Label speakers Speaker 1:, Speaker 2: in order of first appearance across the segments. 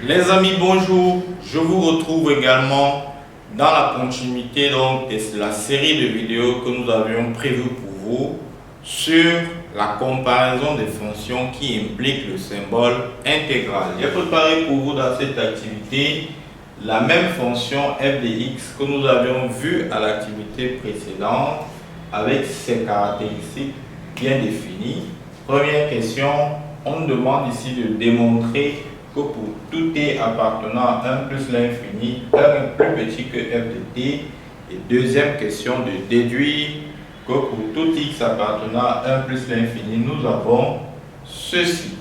Speaker 1: Les amis, bonjour. Je vous retrouve également dans la continuité de la série de vidéos que nous avions prévues pour vous sur la comparaison des fonctions qui impliquent le symbole intégral. J'ai préparé pour vous dans cette activité la même fonction f de x que nous avions vue à l'activité précédente avec ses caractéristiques bien définies. Première question, on nous demande ici de démontrer que pour tout t appartenant à 1 plus l'infini, 1 est plus petit que f de t. Et deuxième question, de déduire que pour tout x appartenant à 1 plus l'infini, nous avons ceci.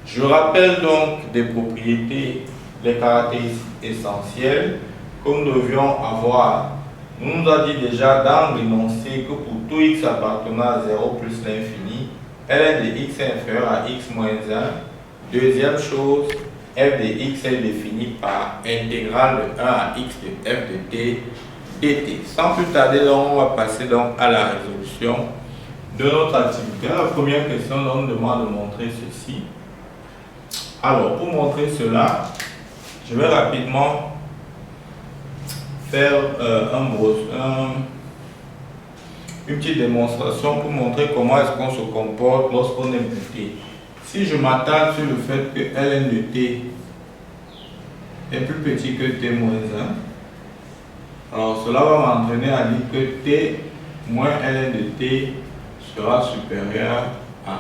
Speaker 1: Je rappelle donc des propriétés, les caractéristiques essentielles que nous devions avoir. On nous a dit déjà dans l'énoncé que pour tout x appartenant à 0 plus l'infini, ln de x est inférieur à x moins 1. Deuxième chose, f de x est défini par intégrale de 1 à x de f de t dt. Sans plus tarder, donc, on va passer donc à la résolution de notre activité. La première question, on nous demande de montrer ceci. Alors, pour montrer cela, je vais rapidement faire une petite démonstration pour montrer comment est-ce qu'on se comporte lorsqu'on est imputé. Si je m'attarde sur le fait que ln de t est plus petit que t moins 1, alors cela va m'entraîner à dire que t moins ln de t sera supérieur à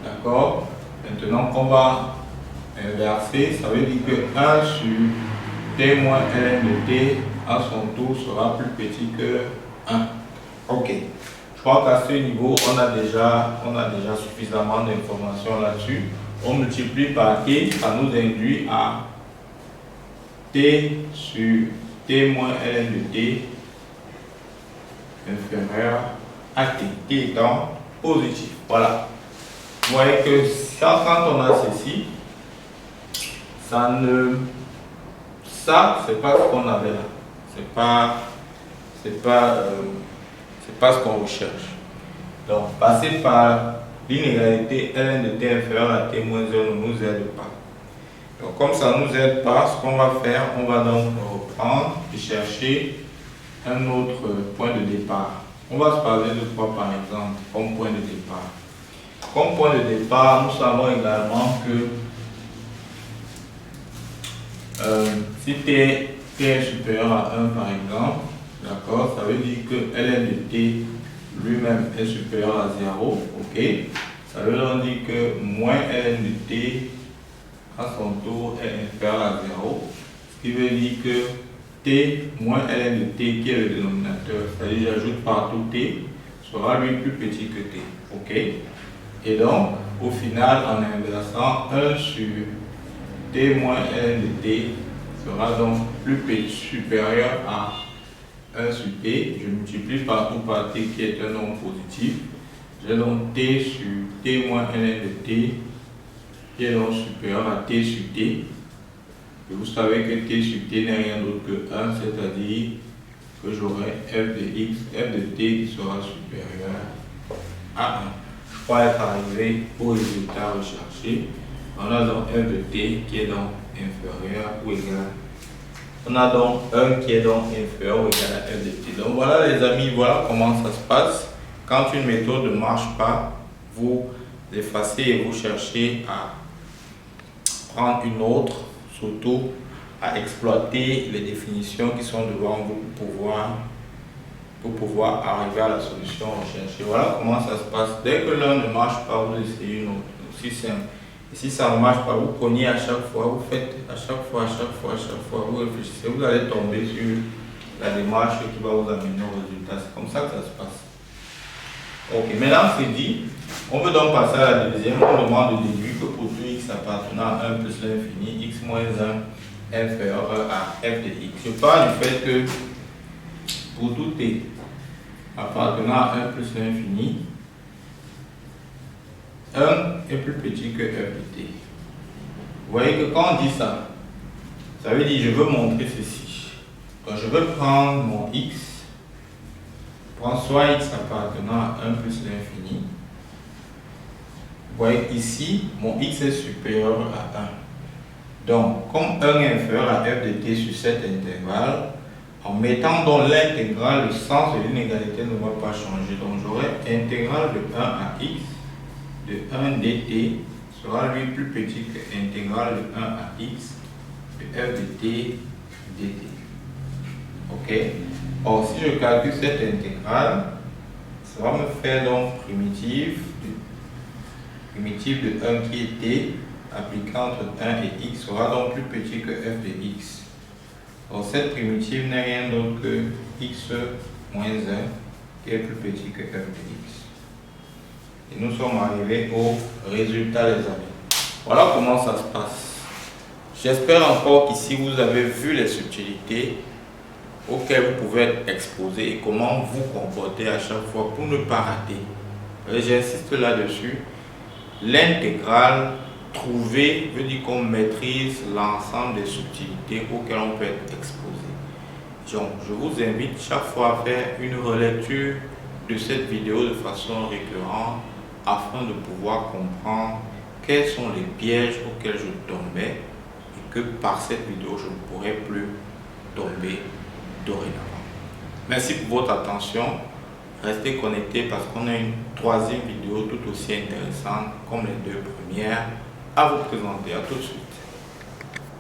Speaker 1: 1. D'accord? Maintenant qu'on va inverser, ça veut dire que 1 sur t moins ln de t à son tour sera plus petit que 1. Ok. Je crois qu'à ce niveau, on a déjà suffisamment d'informations là-dessus. On multiplie par t, ça nous induit à t sur t moins ln de t inférieur à t, t étant positif. Voilà. Vous voyez que quand on a ceci, ça, c'est pas ce qu'on avait là. C'est pas ce qu'on recherche. Donc, passer par l'inégalité ln de t inférieur à t moins 1 ne nous aide pas. Donc, comme ça ne nous aide pas, ce qu'on va faire, on va donc reprendre et chercher un autre point de départ. On va se parler de quoi, par exemple, comme point de départ. Comme point de départ, nous savons également que si t est supérieur à 1, par exemple, d'accord, ça veut dire que ln de t lui-même est supérieur à 0, ok. Ça veut donc dire que moins ln de t à son tour est inférieur à 0, ce qui veut dire que t moins ln de t, qui est le dénominateur, c'est-à-dire j'ajoute partout t, sera lui plus petit que t, ok. Et donc, au final, en inversant, 1 sur t moins ln de t sera donc plus petit, supérieur à 1 sur t. Je multiplie partout par t qui est un nombre positif. J'ai donc t sur t moins ln de t qui est donc supérieur à t sur t. Et vous savez que t sur t n'est rien d'autre que 1, c'est-à-dire que j'aurai f de t qui sera supérieur à 1. Je crois être arrivé au résultat recherché. On a donc f de t qui est donc inférieur ou égal. On a donc 1 qui est donc inférieur ou égal à f de t. Donc voilà les amis, voilà comment ça se passe. Quand une méthode ne marche pas, vous effacez et vous cherchez à prendre une autre, surtout à exploiter les définitions qui sont devant vous pour pouvoir arriver à la solution recherchée. Voilà comment ça se passe. Dès que l'un ne marche pas, vous essayez une autre. Aussi simple. Et si ça ne marche pas, vous cognez à chaque fois, vous faites à chaque fois, vous réfléchissez, vous allez tomber sur la démarche qui va vous amener au résultat. C'est comme ça que ça se passe. Ok, maintenant c'est dit. On veut donc passer à la deuxième. On demande de déduire que pour tout x appartenant à 1 plus l'infini, x moins 1 inférieur à f de x. Je parle du fait que pour tout t appartenant à 1 plus l'infini, 1 est plus petit que f de t. Vous voyez que quand on dit ça, ça veut dire je veux montrer ceci. Donc je veux prendre mon x, prendre soit x appartenant à 1 plus l'infini. Vous voyez ici, mon x est supérieur à 1. Donc, comme 1 est inférieur à f de t sur cet intervalle, en mettant dans l'intégrale, le sens de l'inégalité ne va pas changer. Donc, j'aurai intégrale de 1 à x de 1 dt sera lui plus petit que intégrale de 1 à x de f de t dt. Ok? Or, si je calcule cette intégrale, ça va me faire donc primitive de 1 qui est t, appliquée entre 1 et x, sera donc plus petit que f de x. Or, cette primitive n'est rien d'autre que x moins 1 qui est plus petit que f de x. Et nous sommes arrivés au résultat, les amis. Voilà comment ça se passe. J'espère encore qu'ici vous avez vu les subtilités auxquelles vous pouvez être exposé et comment vous comporter à chaque fois pour ne pas rater. J'insiste là-dessus. L'intégrale trouvée veut dire qu'on maîtrise l'ensemble des subtilités auxquelles on peut être exposé. Donc, je vous invite chaque fois à faire une relecture de cette vidéo de façon récurrente afin de pouvoir comprendre quels sont les pièges auxquels je tombais et que par cette vidéo, je ne pourrai plus tomber dorénavant. Merci pour votre attention. Restez connectés parce qu'on a une troisième vidéo tout aussi intéressante comme les deux premières à vous présenter. À tout de suite.